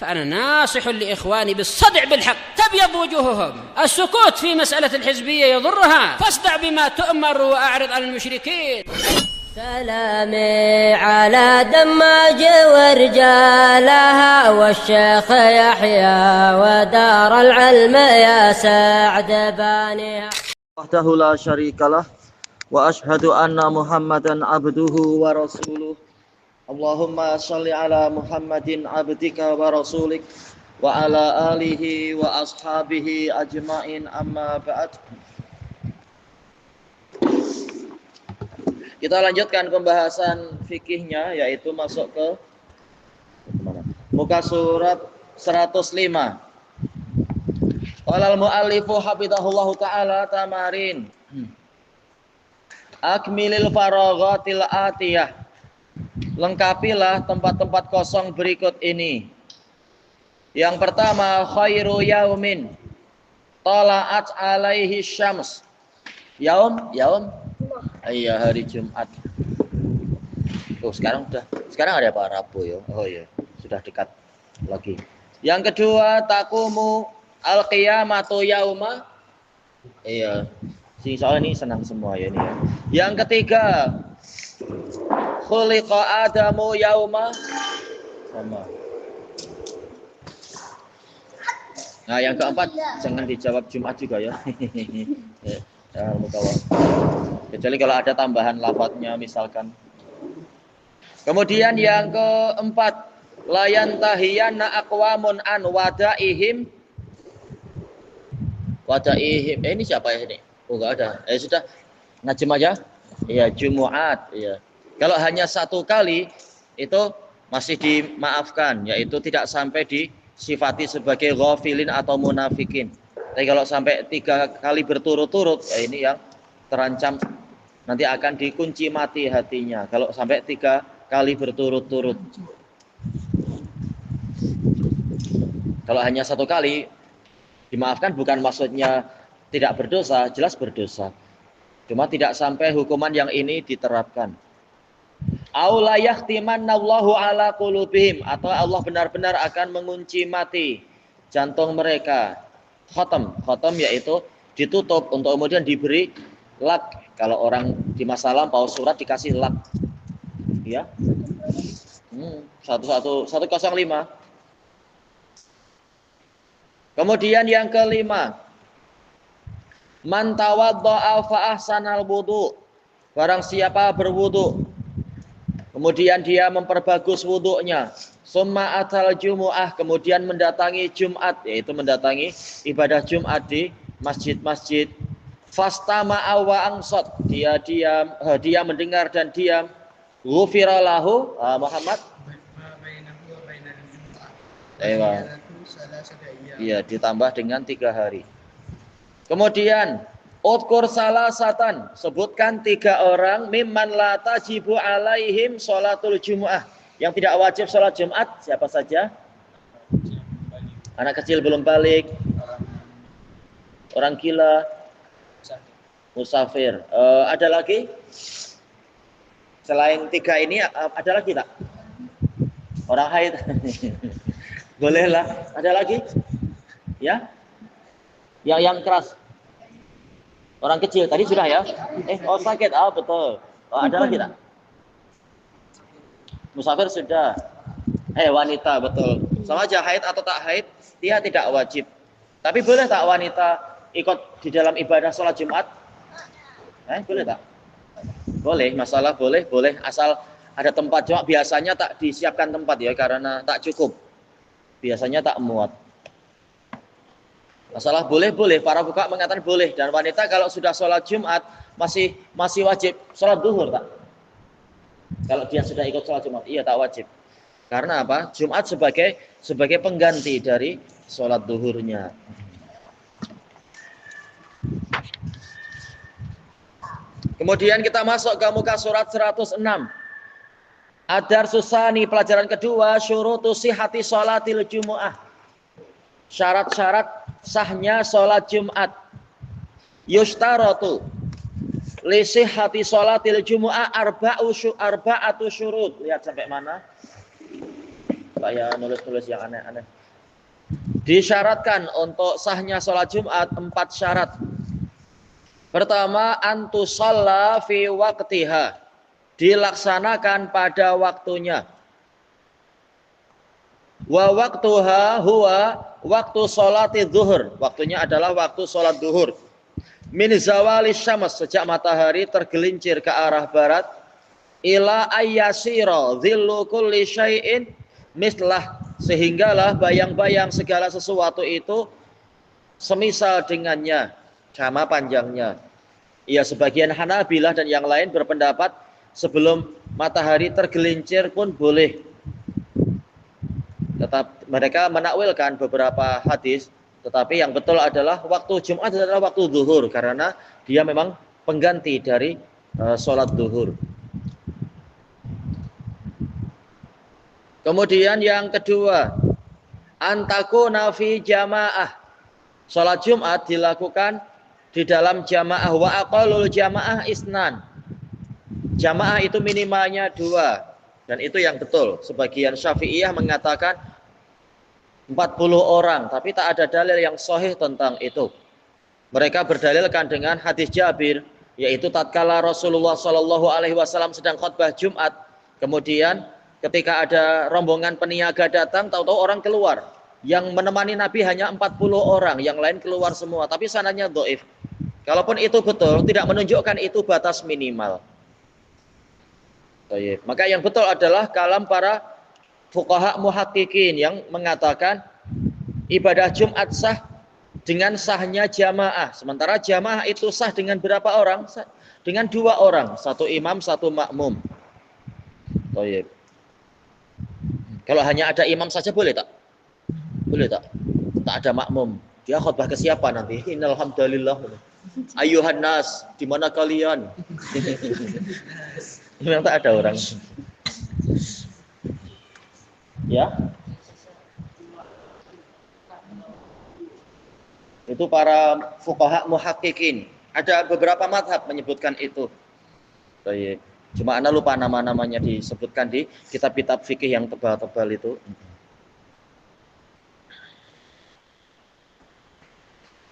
فأنا ناصح لإخواني بالصدع بالحق تبيض وجوههم. السكوت في مسألة الحزبية يضرها، فاصدع بما تؤمر وأعرض عن المشركين. سلامي على دماج ورجالها والشيخ يحيى ودار العلم يا سعد بانيها. وحده لا شريك له وأشهد أن محمدا عبده ورسوله. اللهم صل على محمد عبدك ورسولك وعلى آله وأصحابه أجمعين. أما بعد. Kita lanjutkan pembahasan fikihnya, yaitu masuk ke muka surat 105. Qala al-muallifu hafizahullahu ta'ala tamarin. Akmilil faraghatil atiyah. Lengkapilah tempat-tempat kosong berikut ini. Yang pertama, khairu yaumin tala'at alaihi syams. Yaum iya, hari Jumat. Sekarang ada apa? Rabu ya. Oh ya, sudah dekat lagi. Yang kedua, taqumu al-qiyamatu yauma. Iya. Soal ini senang semua ya ini ya. Yang ketiga, khuliqa adamu yauma sama. Nah, yang keempat, jangan dijawab Jumat juga ya. Kecuali kalau ada tambahan lafadznya misalkan. Kemudian yang keempat, layan tahiyanna aqwamun an wadaihim. Ini siapa ya ini? Oh, enggak ada. Sudah ngajem aja. Iya, Jumat. Iya. Kalau hanya satu kali itu masih dimaafkan, yaitu tidak sampai disifati sebagai ghafilin atau munafikin. Tapi kalau sampai 3 kali berturut-turut, ya ini yang terancam nanti akan dikunci mati hatinya. Kalau sampai 3 kali berturut-turut. Kalau hanya 1 kali dimaafkan, bukan maksudnya tidak berdosa, jelas berdosa. Cuma tidak sampai hukuman yang ini diterapkan. Aula yahtimannallahu ala qulubihim, atau Allah benar-benar akan mengunci mati jantung mereka. Khotam yaitu ditutup untuk kemudian diberi lak. Kalau orang di masa lampau surat dikasih lak. Ya. 105. Kemudian yang kelima, man tawadda'a fa ahsanal wudu. Barang siapa berwudu kemudian dia memperbagus wudunya, summa atal jumu'ah, kemudian mendatangi Jumat, yaitu mendatangi ibadah Jumat di masjid-masjid, fastama'a wa ansat, dia mendengar dan diam, ghufira lahu Muhammad. Iya, ditambah dengan 3 hari. Kemudian udkur salasatan, sebutkan 3 orang mimman la tajibu alaihim sholatul jumu'ah, yang tidak wajib sholat Jumat. Siapa saja? Anak kecil belum balik, orang gila, musafir. Ada lagi? Selain 3 ini ada lagi tak? Orang haid. Bolehlah. Ada lagi? Ya? Yang keras. Orang kecil tadi sudah ya? Sakit. Betul. Ada lagi tak? Musafir sudah. Wanita, betul. Sama aja haid atau tak haid, dia tidak wajib. Tapi boleh tak wanita ikut di dalam ibadah sholat Jumat? Boleh tak? Boleh, masalah boleh. Asal ada tempat. Cuma biasanya tak disiapkan tempat ya, karena tak cukup. Biasanya tak muat. Masalah boleh, para fuqaha mengatakan boleh. Dan wanita kalau sudah sholat Jumat masih wajib sholat duhur tak? Kalau dia sudah ikut sholat Jumat, iya tak wajib. Karena apa? Jumat sebagai pengganti dari sholat duhurnya. Kemudian kita masuk ke muka surat 106. Adar susani, pelajaran kedua, syurutu sihati sholatil jumu'ah. Syarat-syarat sahnya sholat Jumat. Yustaratu li sihhati sholatil jumu'ah arba'atu syurut. Lihat sampai mana? supaya nulis-nulis yang aneh-aneh. Disyaratkan untuk sahnya sholat Jumat 4 syarat. Pertama, antusalla fi waqtiha, dilaksanakan pada waktunya. Wa waqtuha huwa waktu sholati zuhur, waktunya adalah waktu sholat zuhur. Min zawali syams, sejak matahari tergelincir ke arah barat, ila ayyasira dhillu kulli syai'in mislah, sehinggalah bayang-bayang segala sesuatu itu semisal dengannya, sama panjangnya. Ya, sebagian Hanabilah dan yang lain berpendapat sebelum matahari tergelincir pun boleh. Tetap mereka menakwilkan beberapa hadis, tetapi yang betul adalah waktu Jumat adalah waktu zuhur, karena dia memang pengganti dari sholat zuhur. Kemudian yang kedua, antakuna fi jamaah, sholat Jumat dilakukan di dalam jamaah. Wa aqallul jamaah isnan, jamaah itu minimalnya 2, dan itu yang betul. Sebagian Syafi'iyah mengatakan 40 orang, tapi tak ada dalil yang sahih tentang itu. Mereka berdalilkan dengan hadis Jabir, yaitu tatkala Rasulullah SAW sedang khutbah Jumat, kemudian ketika ada rombongan peniaga datang, tahu-tahu orang keluar. Yang menemani Nabi hanya 40 orang, yang lain keluar semua. Tapi sanadnya dhaif. Kalaupun itu betul, tidak menunjukkan itu batas minimal. Maka yang betul adalah kalam para fuqaha muhaqqiqin yang mengatakan ibadah Jumat sah dengan sahnya jamaah. Sementara jamaah itu sah dengan berapa orang? Dengan 2 orang, 1 imam, 1 makmum. Kalau hanya ada imam saja boleh tak? Boleh tak? Tak ada makmum. Dia khutbah ke siapa nanti? Innal hamdalillah. Ayuhan nas, di mana kalian? Memang tak ada orang. Ya. Itu para fuqaha muhaqqiqin. Ada beberapa mazhab menyebutkan itu. Baik. Cuma ana lupa nama-namanya disebutkan di kitab-kitab fikih yang tebal-tebal itu.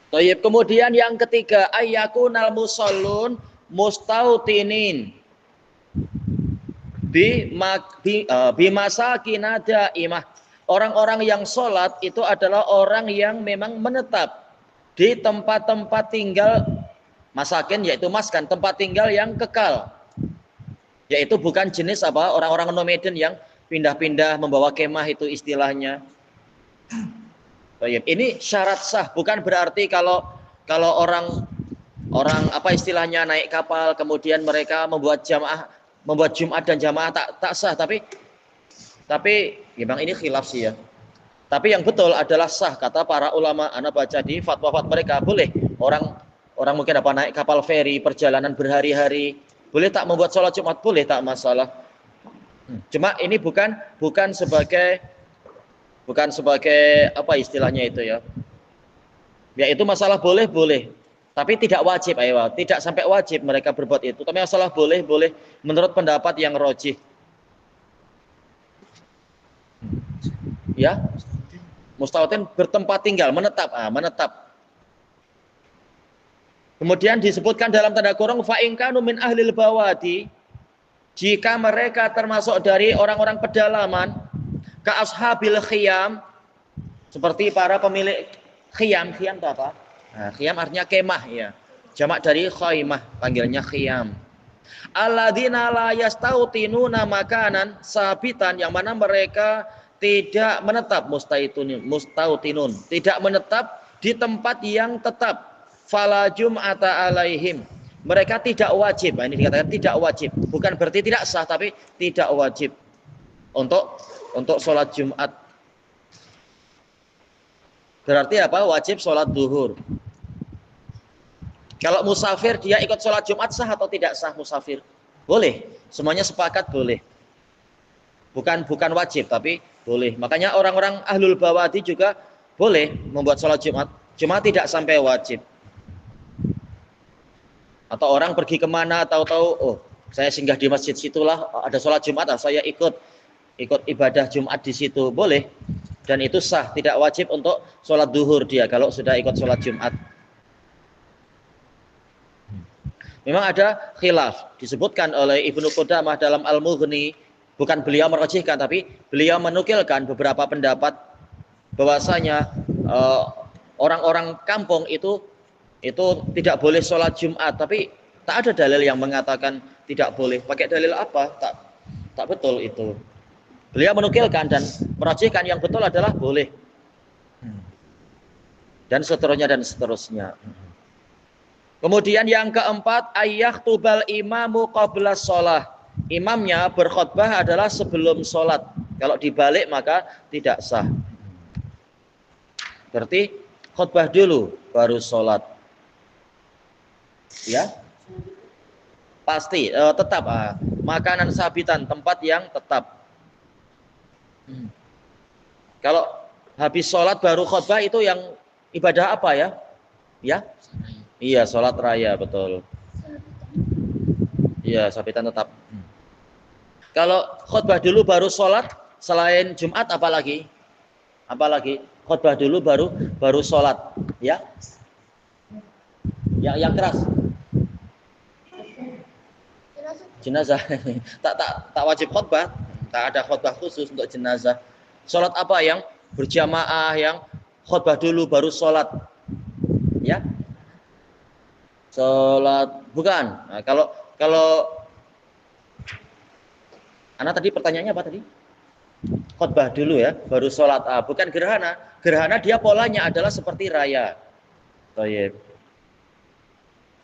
Baik, kemudian yang ketiga, ayyakunal musallun mustautinin bimasakina daimah. Orang-orang yang sholat itu adalah orang yang memang menetap di tempat-tempat tinggal masakin, yaitu maskan, tempat tinggal yang kekal. Yaitu bukan jenis apa orang-orang nomaden yang pindah-pindah membawa kemah, itu istilahnya. Ini syarat sah, bukan berarti kalau orang apa istilahnya naik kapal kemudian mereka membuat Jumat dan jamaah tak sah, tapi memang ini khilaf sih ya. Tapi yang betul adalah sah, kata para ulama. Ana baca di fatwa-fatwa mereka boleh orang mungkin apa naik kapal feri perjalanan berhari-hari, boleh tak membuat sholat Jumat, boleh, tak masalah. Cuma ini bukan sebagai apa istilahnya itu ya. Ya itu masalah boleh, tapi tidak wajib, tidak sampai wajib mereka berbuat itu. Tapi masalah boleh menurut pendapat yang rajih. Ya. Mustautin bertempat tinggal, menetap. Kemudian disebutkan dalam tanda kurung fa in kanu min ahlil bawadi, jika mereka termasuk dari orang-orang pedalaman, ka ashabil khiyam, seperti para pemilik khiyam itu apa? Nah, khiyam artinya kemah ya. Jamak dari khaimah, panggilnya khiyam. Alladzina la yastautinuna makanan sabitan, yang mana mereka tidak menetap, mustautinun, tidak menetap di tempat yang tetap. Fala jum'ata alaihim, mereka tidak wajib. Ini dikatakan tidak wajib, bukan berarti tidak sah, tapi tidak wajib untuk sholat Jumat. Berarti apa? Wajib sholat duhur. Kalau musafir dia ikut sholat Jumat sah atau tidak sah musafir? Boleh, semuanya sepakat boleh. Bukan wajib, tapi boleh. Makanya orang-orang ahlul bawadi juga boleh membuat sholat Jumat, cuma tidak sampai wajib. Atau orang pergi kemana, tahu-tahu, oh saya singgah di masjid situlah ada sholat Jumat, saya ikut. ikut ibadah Jumat di situ boleh, dan itu sah, tidak wajib untuk sholat duhur dia kalau sudah ikut sholat Jumat. Memang ada khilaf disebutkan oleh Ibnu Qudamah dalam Al-Mughni, bukan beliau merajihkan tapi beliau menukilkan beberapa pendapat bahwasanya orang-orang kampung itu tidak boleh sholat Jumat, tapi tak ada dalil yang mengatakan tidak boleh. Pakai dalil apa? Tak betul itu. Beliau menukilkan dan merajihkan yang betul adalah boleh. Dan seterusnya dan seterusnya. Kemudian yang keempat, ayyahtubal imamu qabla sholah. Imamnya berkhutbah adalah sebelum sholat. Kalau dibalik maka tidak sah. Berarti khutbah dulu baru sholat. Ya, pasti tetap makanan sabitan, tempat yang tetap. Kalau habis sholat baru khutbah itu yang ibadah apa ya? Ya, iya sholat raya, betul. Iya, sabitan tetap. Kalau khutbah dulu baru sholat, selain Jumat apalagi? Apalagi khutbah dulu baru sholat, ya? Yang keras. Jenazah. tak wajib khutbah, tak ada khutbah khusus untuk jenazah. Sholat apa yang berjamaah, yang khutbah dulu baru sholat, ya? Sholat bukan. Nah, kalau anak tadi pertanyaannya apa tadi? Khutbah dulu ya, baru sholat. Bukan gerhana. Gerhana dia polanya adalah seperti raya. Toyib.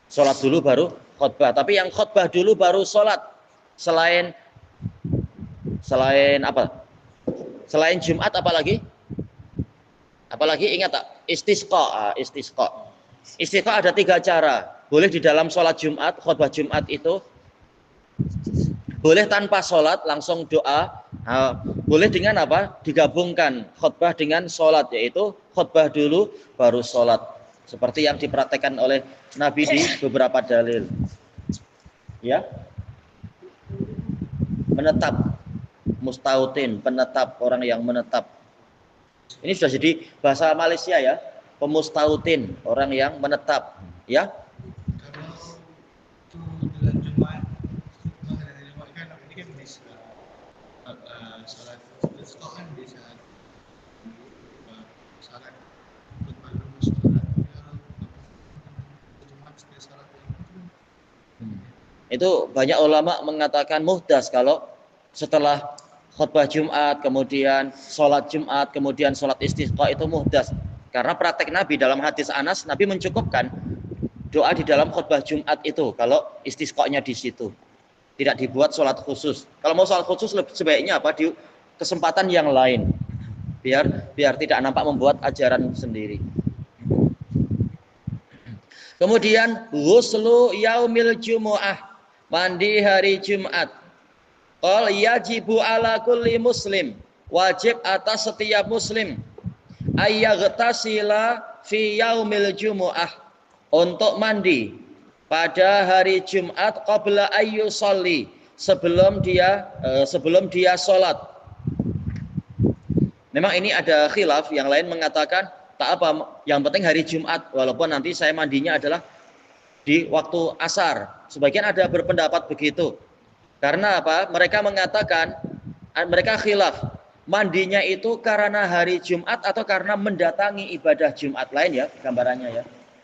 Sholat dulu baru khutbah. Tapi yang khutbah dulu baru sholat. Selain apa? Selain Jumat apalagi? Apalagi ingat tak? Istisqa. Istisqa ada 3 cara. Boleh di dalam sholat Jumat, khutbah Jumat itu. Boleh tanpa sholat, langsung doa. Boleh dengan apa? Digabungkan khutbah dengan sholat, yaitu khutbah dulu baru sholat. Seperti yang dipraktekkan oleh Nabi di beberapa dalil. Ya, menetap, mustautin, penetap, orang yang menetap. Ini sudah jadi bahasa Malaysia ya, pemustautin, orang yang menetap. Ya. Itu banyak ulama mengatakan muhdas kalau setelah khutbah Jumat, kemudian sholat Jumat, kemudian sholat istisqa itu muhdas. Karena praktek Nabi dalam hadis Anas, Nabi mencukupkan doa di dalam khutbah Jumat itu kalau istisqa-nya di situ. Tidak dibuat sholat khusus. Kalau mau sholat khusus sebaiknya apa? Di kesempatan yang lain. Biar tidak nampak membuat ajaran sendiri. Kemudian ghuslu yaumil jumu'ah, mandi hari Jumat. Qal yajibu ala kulli muslim, wajib atas setiap muslim, ayyaghtasila fi yaumil jumu'ah, untuk mandi pada hari Jumat qabla ayyusalli, sebelum dia sholat. Memang ini ada khilaf, yang lain mengatakan tak apa, yang penting hari Jumat, walaupun nanti saya mandinya adalah di waktu asar. Sebagian ada berpendapat begitu. Karena apa? Mereka mengatakan, mereka khilaf, mandinya itu karena hari Jumat atau karena mendatangi ibadah Jumat lain ya, gambarannya ya.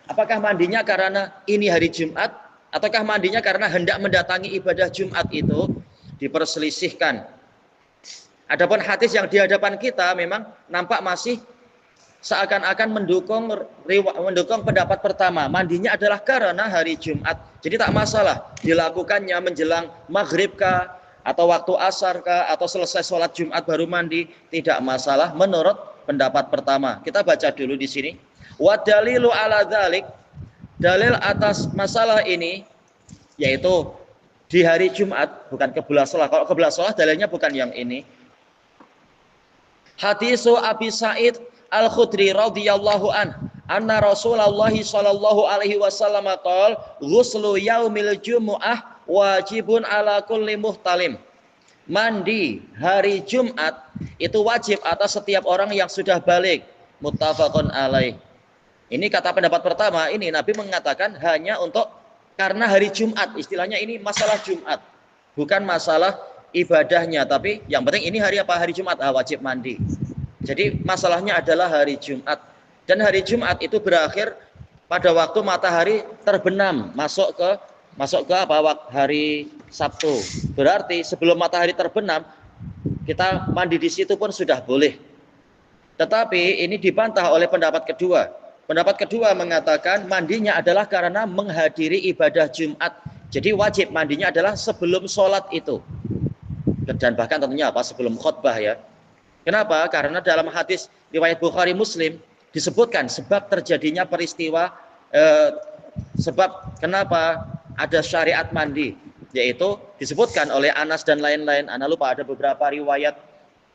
Apakah mandinya karena ini hari Jumat, ataukah mandinya karena hendak mendatangi ibadah Jumat itu, diperselisihkan. Adapun hadis yang di hadapan kita memang nampak masih seakan-akan mendukung pendapat pertama, mandinya adalah karena hari Jumat. Jadi tak masalah dilakukannya menjelang maghrib kah, atau waktu asar kah, atau selesai sholat Jumat baru mandi, tidak masalah menurut pendapat pertama. Kita baca dulu di sini. Wa dalilu ala dzalik, dalil atas masalah ini yaitu di hari Jumat, bukan qiblah shalah. Kalau qiblah shalah dalilnya bukan yang ini. Hadisu Abi Sa'id Al-Khudri radhiyallahu anna Rasulullah sallallahu alaihi wasallam qala ghuslu yaumil jumu'ah wajibun ala kulli muhtalim. mandi hari Jumat itu wajib atas setiap orang yang sudah balik. Muttafaqun alaih. Ini kata pendapat pertama, ini Nabi mengatakan hanya untuk karena hari Jumat, istilahnya ini masalah Jumat, bukan masalah ibadahnya, tapi yang penting ini hari apa? Hari Jumat, wajib mandi. Jadi masalahnya adalah hari Jumat, dan hari Jumat itu berakhir pada waktu matahari terbenam masuk ke hari Sabtu. Berarti sebelum matahari terbenam kita mandi di situ pun sudah boleh. Tetapi ini dibantah oleh pendapat kedua. Pendapat kedua mengatakan mandinya adalah karena menghadiri ibadah Jumat. Jadi wajib mandinya adalah sebelum sholat itu. Dan bahkan tentunya sebelum khutbah ya. Kenapa? Karena dalam hadis riwayat Bukhari Muslim disebutkan sebab terjadinya peristiwa, sebab kenapa ada syariat mandi, yaitu disebutkan oleh Anas dan lain-lain. Ana lupa, ada beberapa riwayat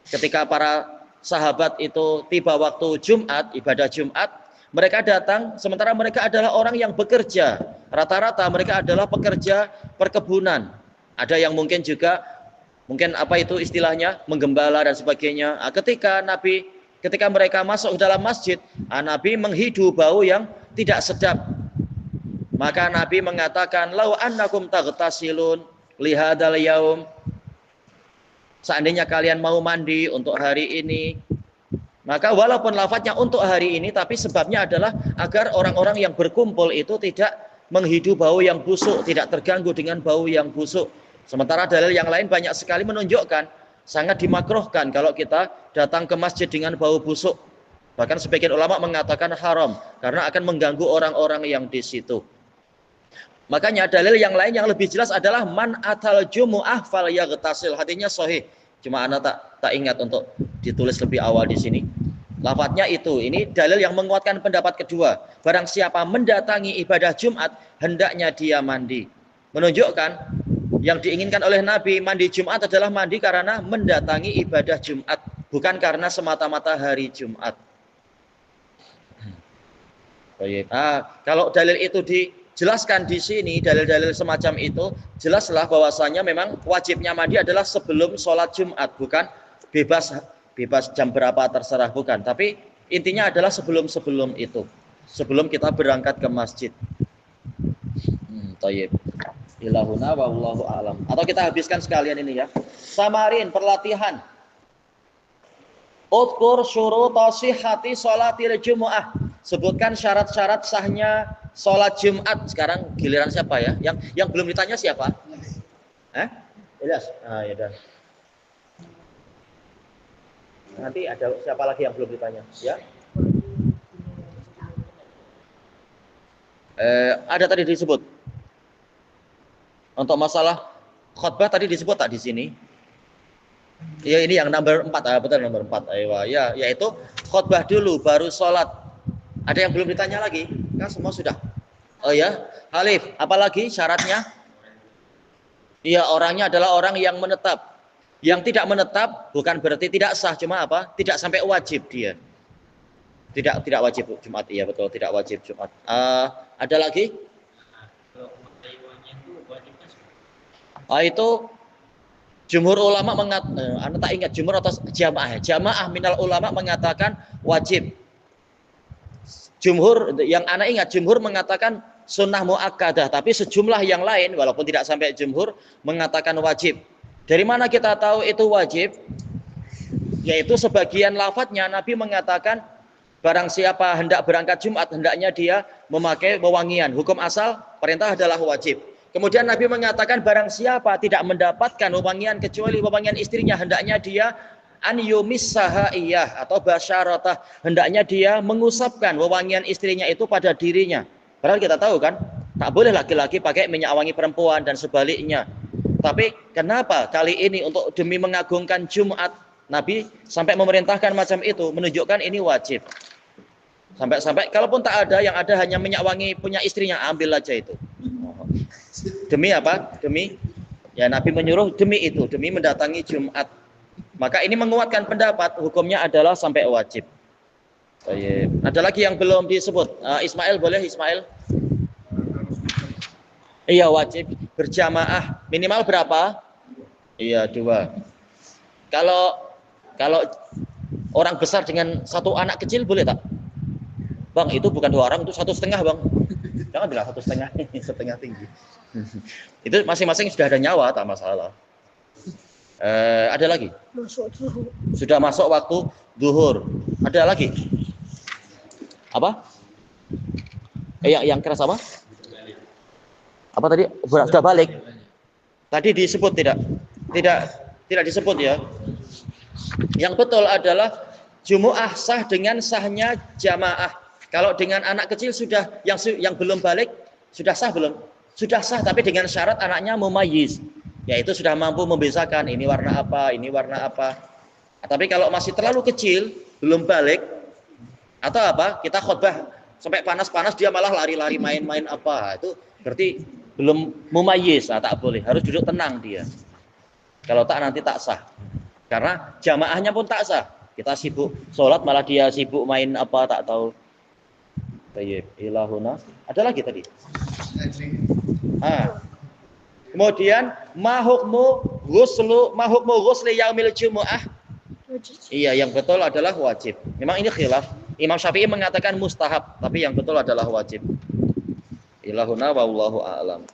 ketika para sahabat itu tiba waktu Jumat, ibadah Jumat, mereka datang sementara mereka adalah orang yang bekerja. Rata-rata mereka adalah pekerja perkebunan. Ada yang mungkin juga istilahnya menggembala dan sebagainya. Ketika mereka masuk ke dalam masjid, Nabi menghidu bau yang tidak sedap. Maka Nabi mengatakan, "Lau annakum taghtasilun li hadzal yaum." Seandainya kalian mau mandi untuk hari ini, maka walaupun lafadznya untuk hari ini, tapi sebabnya adalah agar orang-orang yang berkumpul itu tidak menghidu bau yang busuk, tidak terganggu dengan bau yang busuk. Sementara dalil yang lain banyak sekali menunjukkan sangat dimakruhkan kalau kita datang ke masjid dengan bau busuk. Bahkan sebagian ulama mengatakan haram karena akan mengganggu orang-orang yang di situ. Makanya dalil yang lain yang lebih jelas adalah man atal jumu'ah fal yaghtasil. Hadisnya sahih. Cuma ana tak ingat untuk ditulis lebih awal di sini. Lafadznya itu. Ini dalil yang menguatkan pendapat kedua. Barang siapa mendatangi ibadah Jumat, hendaknya dia mandi. Menunjukkan yang diinginkan oleh Nabi mandi Jumat adalah mandi karena mendatangi ibadah Jumat, bukan karena semata-mata hari Jumat. Kalau dalil itu dijelaskan di sini, dalil-dalil semacam itu, jelaslah bahwasanya memang wajibnya mandi adalah sebelum sholat Jumat, bukan bebas jam berapa terserah, bukan. Tapi intinya adalah sebelum itu, sebelum kita berangkat ke masjid. Thayyib. Ilahuna wallahu a'lam. Atau kita habiskan sekalian ini ya. Samarin perlatihan. Udkur syuruta sihhati sholatil jumu'ah. Sebutkan syarat-syarat sahnya sholat Jumat. Sekarang giliran siapa ya? Yang belum ditanya siapa? Ilyas. Ya udah. Nanti ada siapa lagi yang belum ditanya? Ya. Ada tadi disebut. Untuk masalah khutbah tadi disebut tak di sini? Ya ini yang nomor 4, betul nomor 4. Ya, yaitu khutbah dulu baru sholat. Ada yang belum ditanya lagi? Kan semua sudah. Oh ya, Halif, apalagi syaratnya? Iya, orangnya adalah orang yang menetap. Yang tidak menetap bukan berarti tidak sah, cuma apa? Tidak sampai wajib dia. Tidak wajib Jumat, iya betul, tidak wajib Jumat. Ada lagi? Itu jumhur ulama anda tak ingat jumhur atau jamaah minal ulama mengatakan wajib. Jumhur yang anda ingat, jumhur mengatakan sunnah muakkadah, tapi sejumlah yang lain walaupun tidak sampai jumhur mengatakan wajib. Dari mana kita tahu itu wajib? Yaitu sebagian lafadznya Nabi mengatakan barang siapa hendak berangkat Jumat hendaknya dia memakai wewangian. Hukum asal perintah adalah wajib. Kemudian Nabi mengatakan barang siapa tidak mendapatkan wewangian kecuali wewangian istrinya, hendaknya dia an yumissaha iyah atau basyaratah, hendaknya dia mengusapkan wewangian istrinya itu pada dirinya. Padahal kita tahu kan, tak boleh laki-laki pakai minyak wangi perempuan dan sebaliknya. Tapi kenapa kali ini untuk demi mengagungkan Jumat Nabi sampai memerintahkan macam itu, menunjukkan ini wajib. Sampai kalaupun tak ada, yang ada hanya minyak wangi punya istrinya, ambil aja itu. Demi apa? Demi ya Nabi menyuruh demi itu, demi mendatangi Jumat. Maka ini menguatkan pendapat hukumnya adalah sampai wajib. Ada lagi yang belum disebut. Ismail boleh Ismail? Iya wajib berjamaah. Minimal berapa? Iya, 2. Kalau orang besar dengan 1 anak kecil boleh tak? Bang, itu bukan 2 orang, itu 1,5 Bang. Jangan bilang 1,5, setengah tinggi. Itu masing-masing sudah ada nyawa, tak masalah. Ada lagi? Sudah masuk waktu zuhur. Ada lagi? Apa? Yang keras apa? Apa tadi? Sudah balik. Tadi disebut tidak? Tidak disebut ya. Yang betul adalah Jumu'ah sah dengan sahnya jamaah. Kalau dengan anak kecil sudah yang belum balik sudah sah belum? Sudah sah, tapi dengan syarat anaknya mumayyiz, yaitu sudah mampu membedakan ini warna apa, ini warna apa. Tapi kalau masih terlalu kecil, belum balik atau apa, kita khutbah sampai panas-panas dia malah lari-lari main-main apa, itu berarti belum mumayyiz. Tak boleh, harus duduk tenang dia. Kalau tak nanti tak sah. Karena jamaahnya pun tak sah. Kita sibuk sholat malah dia sibuk main apa tak tahu. Tayyib ilahuna. Ada lagi tadi. Kemudian mahukmu ghusli yaumil jumu'ah. Iya, yang betul adalah wajib. Memang ini khilaf. Imam Syafi'i mengatakan mustahab, tapi yang betul adalah wajib. Ilahuna wallahu a'lam.